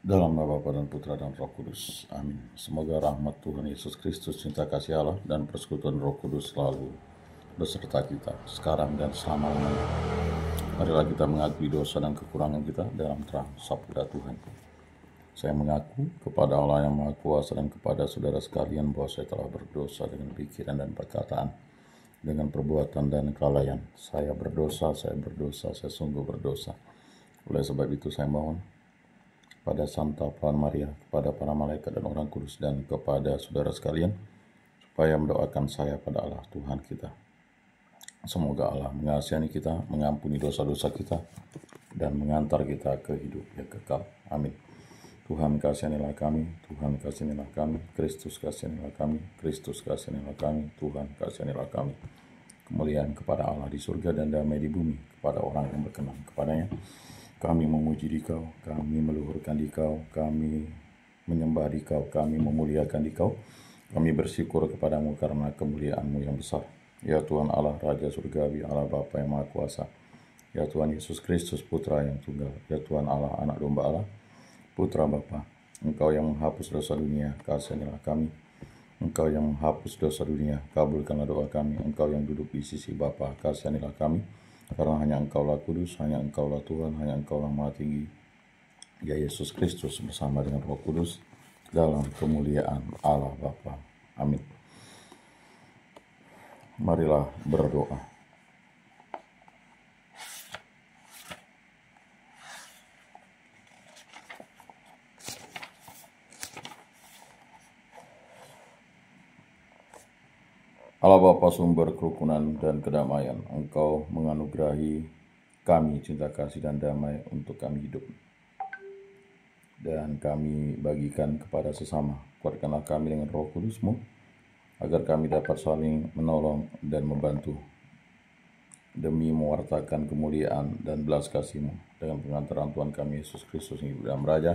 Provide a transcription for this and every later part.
Dalam nama Bapa dan Putra dan Roh Kudus. Amin. Semoga rahmat Tuhan Yesus Kristus, cinta kasih Allah, dan persekutuan Roh Kudus selalu beserta kita, sekarang dan selama-lamanya. Marilah kita mengakui dosa dan kekurangan kita dalam terang sabda Tuhan. Saya mengaku kepada Allah yang Maha Kuasa dan kepada saudara sekalian bahwa saya telah berdosa dengan pikiran dan perkataan, dengan perbuatan dan kelalaian. Saya berdosa, saya sungguh berdosa. Oleh sebab itu saya mohon pada Santa Puan Maria, kepada para malaikat dan orang kudus, dan kepada saudara sekalian, supaya mendoakan saya pada Allah Tuhan kita. Semoga Allah mengasihani kita, mengampuni dosa-dosa kita, dan mengantar kita ke hidup yang kekal. Amin. Tuhan kasihanilah kami, Tuhan kasihanilah kami, Kristus kasihanilah kami, Kristus kasihanilah kami, Tuhan kasihanilah kami. Kemuliaan kepada Allah di surga dan damai di bumi kepada orang yang berkenan kepadanya. Kami memuji Dikau, kami meluhurkan Dikau, kami menyembah Dikau, kami memuliakan Dikau. Kami bersyukur kepadamu karena kemuliaan-Mu yang besar. Ya Tuhan Allah, Raja Surgawi, Allah Bapa yang Maha Kuasa. Ya Tuhan Yesus Kristus, Putra yang tunggal. Ya Tuhan Allah, Anak Domba Allah, Putra Bapa. Engkau yang menghapus dosa dunia, kasihanilah kami. Engkau yang menghapus dosa dunia, kabulkanlah doa kami. Engkau yang duduk di sisi Bapa, kasihanilah kami. Karena hanya Engkaulah kudus, hanya Engkaulah Tuhan, hanya Engkaulah Maha Tinggi. Ya Yesus Kristus bersama dengan Roh Kudus dalam kemuliaan Allah Bapa. Amin. Marilah berdoa. Allah Bapa, sumber kerukunan dan kedamaian, Engkau menganugerahi kami cinta kasih dan damai untuk kami hidup. Dan kami bagikan kepada sesama. Kuatkanlah kami dengan Roh Kudus-Mu, agar kami dapat saling menolong dan membantu, demi mewartakan kemuliaan dan belas kasih-Mu, dengan pengantaran Tuhan kami Yesus Kristus yang hidup dan Raja,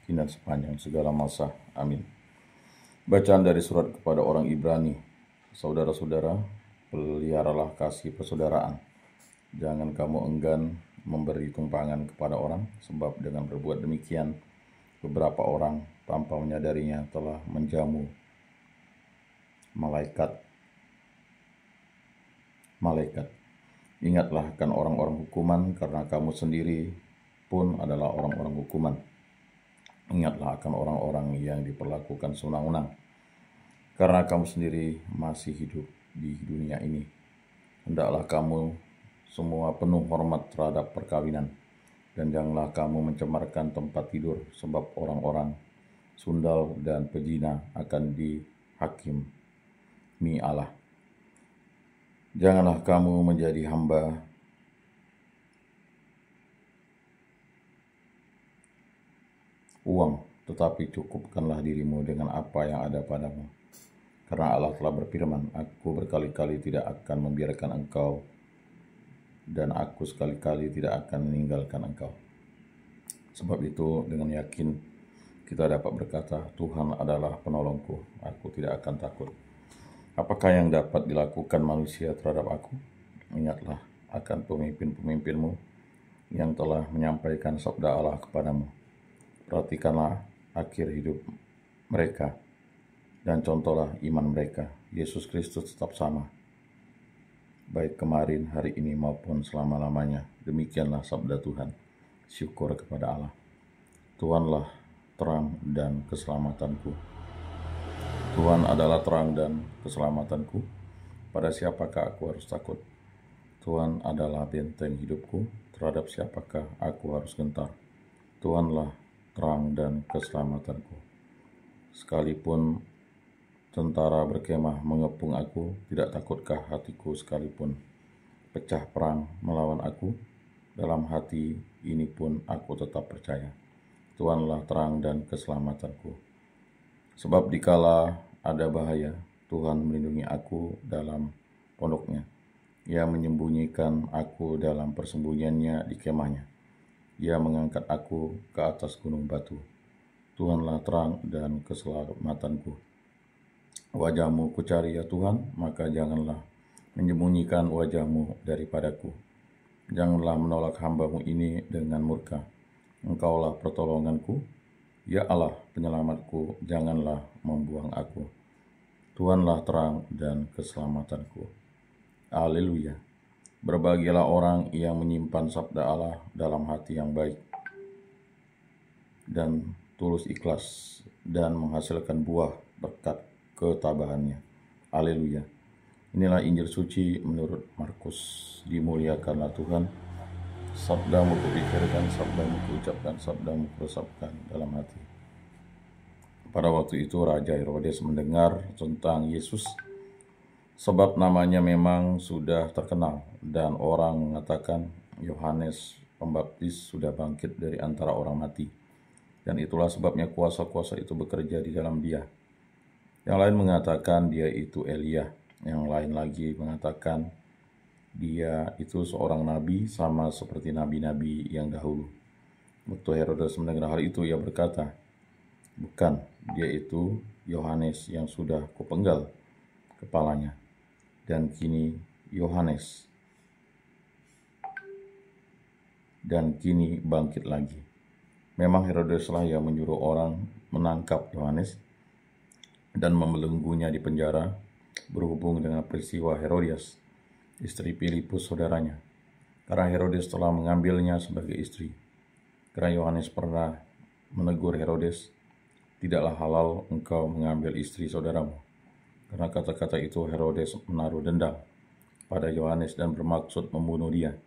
kini dan sepanjang segala masa. Amin. Bacaan dari surat kepada orang Ibrani. Saudara-saudara, peliharalah kasih persaudaraan. Jangan kamu enggan memberi tumpangan kepada orang, sebab dengan berbuat demikian, beberapa orang tanpa menyadarinya telah menjamu malaikat. Ingatlah akan orang-orang hukuman, karena kamu sendiri pun adalah orang-orang hukuman. Ingatlah akan orang-orang yang diperlakukan sewenang-wenang, karena kamu sendiri masih hidup di dunia ini. Hendaklah kamu semua penuh hormat terhadap perkawinan, dan janganlah kamu mencemarkan tempat tidur, sebab orang-orang sundal dan pezina akan dihakimi Allah. Janganlah kamu menjadi hamba uang, tetapi cukupkanlah dirimu dengan apa yang ada padamu. Karena Allah telah berfirman, Aku berkali-kali tidak akan membiarkan engkau, dan Aku sekali-kali tidak akan meninggalkan engkau. Sebab itu dengan yakin kita dapat berkata, Tuhan adalah penolongku, aku tidak akan takut. Apakah yang dapat dilakukan manusia terhadap aku? Ingatlah akan pemimpin-pemimpinmu yang telah menyampaikan sabda Allah kepadamu. Perhatikanlah akhir hidup mereka, dan contohlah iman mereka. Yesus Kristus tetap sama, baik kemarin, hari ini, maupun selama-lamanya. Demikianlah sabda Tuhan. Syukur kepada Allah. Tuhanlah terang dan keselamatanku. Tuhan adalah terang dan keselamatanku. Pada siapakah aku harus takut? Tuhan adalah benteng hidupku. Terhadap siapakah aku harus gentar? Tuhanlah terang dan keselamatanku. Sekalipun tentara berkemah mengepung aku, tidak takutkah hatiku sekalipun pecah perang melawan aku? Dalam hati ini pun aku tetap percaya, Tuhanlah terang dan keselamatanku. Sebab dikala ada bahaya, Tuhan melindungi aku dalam pondoknya. Ia menyembunyikan aku dalam persembunyiannya di kemahnya. Ia mengangkat aku ke atas gunung batu. Tuhanlah terang dan keselamatanku. Wajah-Mu kucari ya Tuhan, maka janganlah menyembunyikan wajah-Mu daripadaku. Janganlah menolak hamba-Mu ini dengan murka. Engkaulah pertolonganku. Ya Allah, penyelamatku, janganlah membuang aku. Tuhanlah terang dan keselamatanku. Haleluya. Berbahagialah orang yang menyimpan sabda Allah dalam hati yang baik dan tulus ikhlas dan menghasilkan buah berkat ketabahannya. Haleluya. Inilah Injil suci menurut Markus. Dimuliakanlah Tuhan. Sabdamu kupikirkan, sabdamu kuucapkan, sabdamu kuresapkan dalam hati. Pada waktu itu Raja Herodes mendengar tentang Yesus, sebab namanya memang sudah terkenal, dan orang mengatakan Yohanes Pembaptis sudah bangkit dari antara orang mati, dan itulah sebabnya kuasa-kuasa itu bekerja di dalam dia. Yang lain mengatakan dia itu Elia, yang lain lagi mengatakan dia itu seorang nabi sama seperti nabi-nabi yang dahulu. Waktu Herodes mendengar hal itu, ia berkata, bukan, dia itu Yohanes yang sudah kupenggal kepalanya, dan kini bangkit lagi. Memang Herodeslah yang menyuruh orang menangkap Yohanes dan membelenggunya di penjara berhubung dengan peristiwa Herodias, istri Filipus saudaranya, karena Herodes telah mengambilnya sebagai istri. Karena Yohanes pernah menegur Herodes, tidaklah halal engkau mengambil istri saudaramu. Karena kata-kata itu Herodes menaruh dendam pada Yohanes dan bermaksud membunuh dia.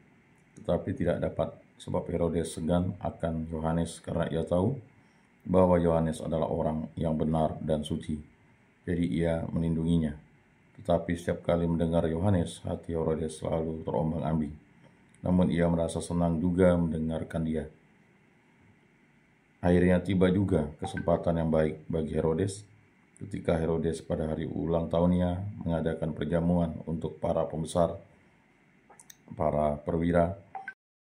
Tetapi tidak dapat, sebab Herodes segan akan Yohanes karena ia tahu bahwa Yohanes adalah orang yang benar dan suci. Jadi ia melindunginya. Tetapi setiap kali mendengar Yohanes, hati Herodes selalu terombang-ambing. Namun ia merasa senang juga mendengarkan dia. Akhirnya tiba juga kesempatan yang baik bagi Herodes ketika Herodes pada hari ulang tahunnya mengadakan perjamuan untuk para pembesar, para perwira,